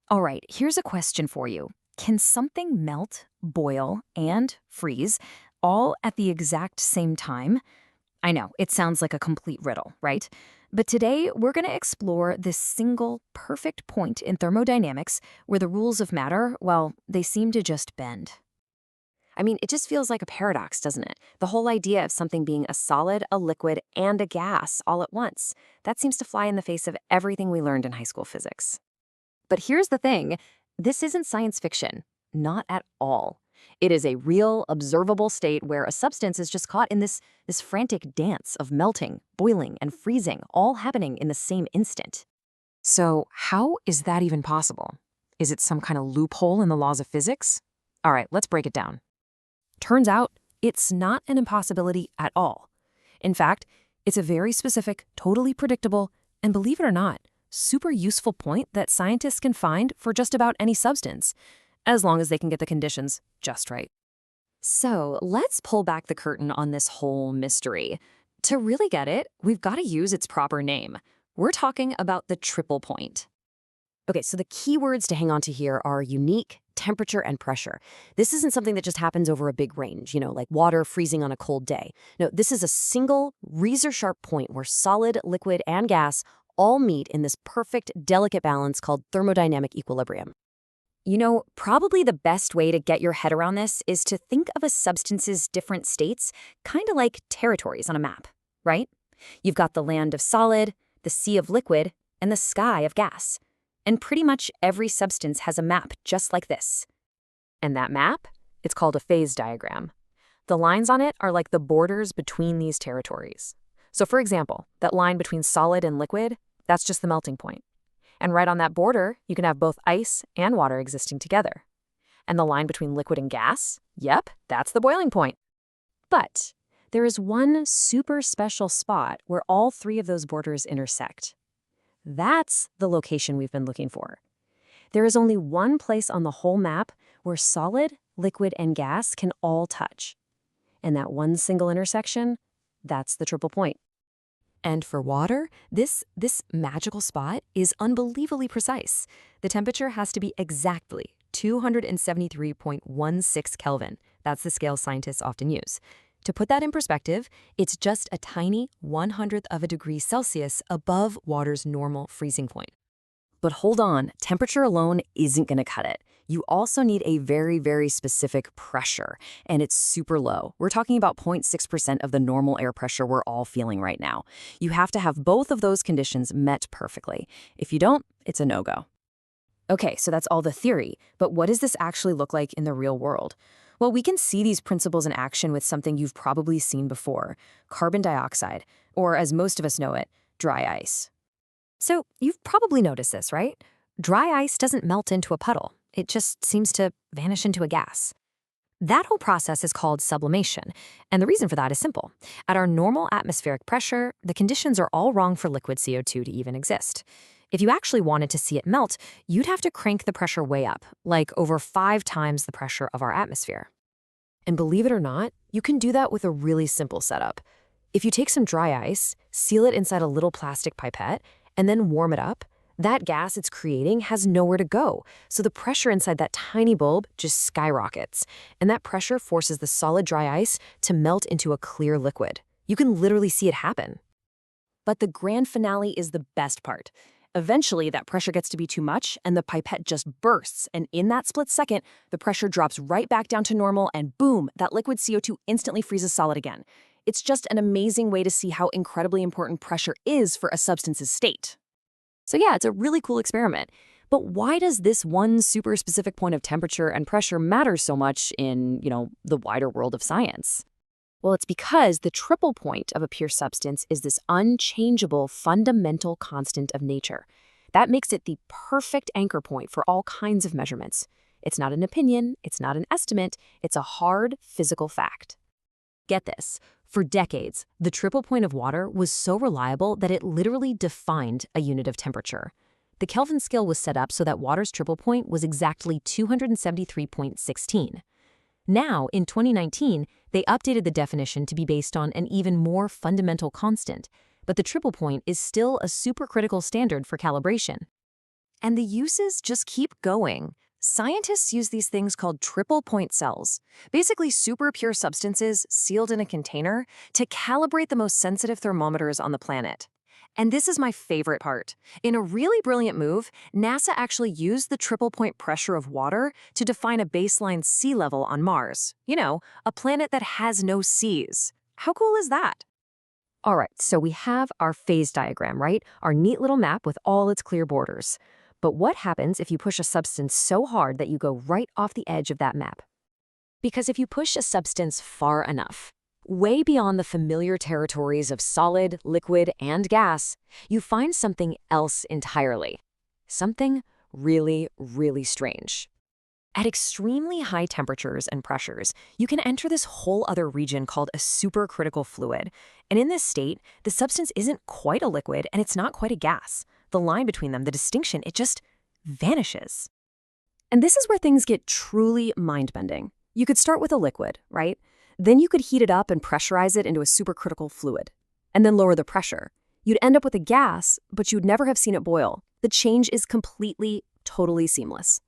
All right, here's a question for you. Can something melt, boil, and freeze all at the exact same time? I know, it sounds like a complete riddle, right? But today, we're going to explore this single perfect point in thermodynamics where the rules of matter, well, they seem to just bend. I mean, it just feels like a paradox, doesn't it? The whole idea of something being a solid, a liquid, and a gas all at once. That seems to fly in the face of everything we learned in high school physics. But here's the thing, this isn't science fiction. Not at all. It is a real, observable state where a substance is just caught in this frantic dance of melting, boiling, and freezing, all happening in the same instant. So, how is that even possible? Is it some kind of loophole in the laws of physics? All right, let's break it down. Turns out, it's not an impossibility at all. In fact, it's a very specific, totally predictable, and believe it or not, super useful point that scientists can find for just about any substance, as long as they can get the conditions just right. So let's pull back the curtain on this whole mystery. To really get it, we've got to use its proper name. We're talking about the triple point. Okay, so the key words to hang on to here are unique, temperature, and pressure. This isn't something that just happens over a big range, like water freezing on a cold day. No, this is a single, razor-sharp point where solid, liquid, and gas all meet in this perfect, delicate balance called thermodynamic equilibrium. Probably the best way to get your head around this is to think of a substance's different states kind of like territories on a map, right? You've got the land of solid, the sea of liquid, and the sky of gas. And pretty much every substance has a map just like this. And that map, it's called a phase diagram. The lines on it are like the borders between these territories. So for example, that line between solid and liquid, that's just the melting point. And right on that border, you can have both ice and water existing together. And the line between liquid and gas, yep, that's the boiling point. But there is one super special spot where all three of those borders intersect. That's the location we've been looking for. There is only one place on the whole map where solid, liquid, and gas can all touch. And that one single intersection, that's the triple point. And for water, this magical spot is unbelievably precise. The temperature has to be exactly 273.16 Kelvin. That's the scale scientists often use. To put that in perspective, it's just a tiny 1/100th of a degree Celsius above water's normal freezing point. But hold on, temperature alone isn't going to cut it. You also need a very, very specific pressure, and it's super low. We're talking about 0.6% of the normal air pressure we're all feeling right now. You have to have both of those conditions met perfectly. If you don't, it's a no-go. Okay, so that's all the theory, but what does this actually look like in the real world? Well, we can see these principles in action with something you've probably seen before, carbon dioxide, or as most of us know it, dry ice. So you've probably noticed this, right? Dry ice doesn't melt into a puddle. It just seems to vanish into a gas. That whole process is called sublimation, and the reason for that is simple. At our normal atmospheric pressure, the conditions are all wrong for liquid CO2 to even exist. If you actually wanted to see it melt, you'd have to crank the pressure way up, like over 5 times the pressure of our atmosphere. And believe it or not, you can do that with a really simple setup. If you take some dry ice, seal it inside a little plastic pipette, and then warm it up, that gas it's creating has nowhere to go, so the pressure inside that tiny bulb just skyrockets, and that pressure forces the solid dry ice to melt into a clear liquid. You can literally see it happen. But the grand finale is the best part. Eventually, that pressure gets to be too much, and the pipette just bursts, and in that split second, the pressure drops right back down to normal, and boom, that liquid CO2 instantly freezes solid again. It's just an amazing way to see how incredibly important pressure is for a substance's state. So yeah, it's a really cool experiment. But why does this one super specific point of temperature and pressure matter so much in, the wider world of science? Well, it's because the triple point of a pure substance is this unchangeable, fundamental constant of nature. That makes it the perfect anchor point for all kinds of measurements. It's not an opinion, it's not an estimate, it's a hard physical fact. Get this. For decades, the triple point of water was so reliable that it literally defined a unit of temperature. The Kelvin scale was set up so that water's triple point was exactly 273.16. Now, in 2019, they updated the definition to be based on an even more fundamental constant, but the triple point is still a supercritical standard for calibration. And the uses just keep going. Scientists use these things called triple point cells, basically super pure substances sealed in a container, to calibrate the most sensitive thermometers on the planet. And this is my favorite part. In a really brilliant move, NASA actually used the triple point pressure of water to define a baseline sea level on Mars. You know, a planet that has no seas. How cool is that? All right, so we have our phase diagram, right? Our neat little map with all its clear borders. But what happens if you push a substance so hard that you go right off the edge of that map? Because if you push a substance far enough, way beyond the familiar territories of solid, liquid, and gas, you find something else entirely. Something really, really strange. At extremely high temperatures and pressures, you can enter this whole other region called a supercritical fluid. And in this state, the substance isn't quite a liquid and it's not quite a gas. The line between them, the distinction, it just vanishes. And this is where things get truly mind-bending. You could start with a liquid, right? Then you could heat it up and pressurize it into a supercritical fluid. And then lower the pressure. You'd end up with a gas, but you'd never have seen it boil. The change is completely, totally seamless.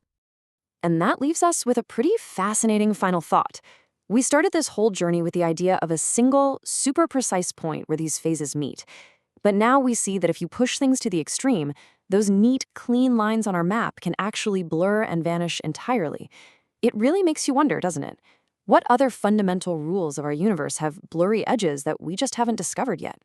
And that leaves us with a pretty fascinating final thought. We started this whole journey with the idea of a single, super precise point where these phases meet. But now we see that if you push things to the extreme, those neat, clean lines on our map can actually blur and vanish entirely. It really makes you wonder, doesn't it? What other fundamental rules of our universe have blurry edges that we just haven't discovered yet?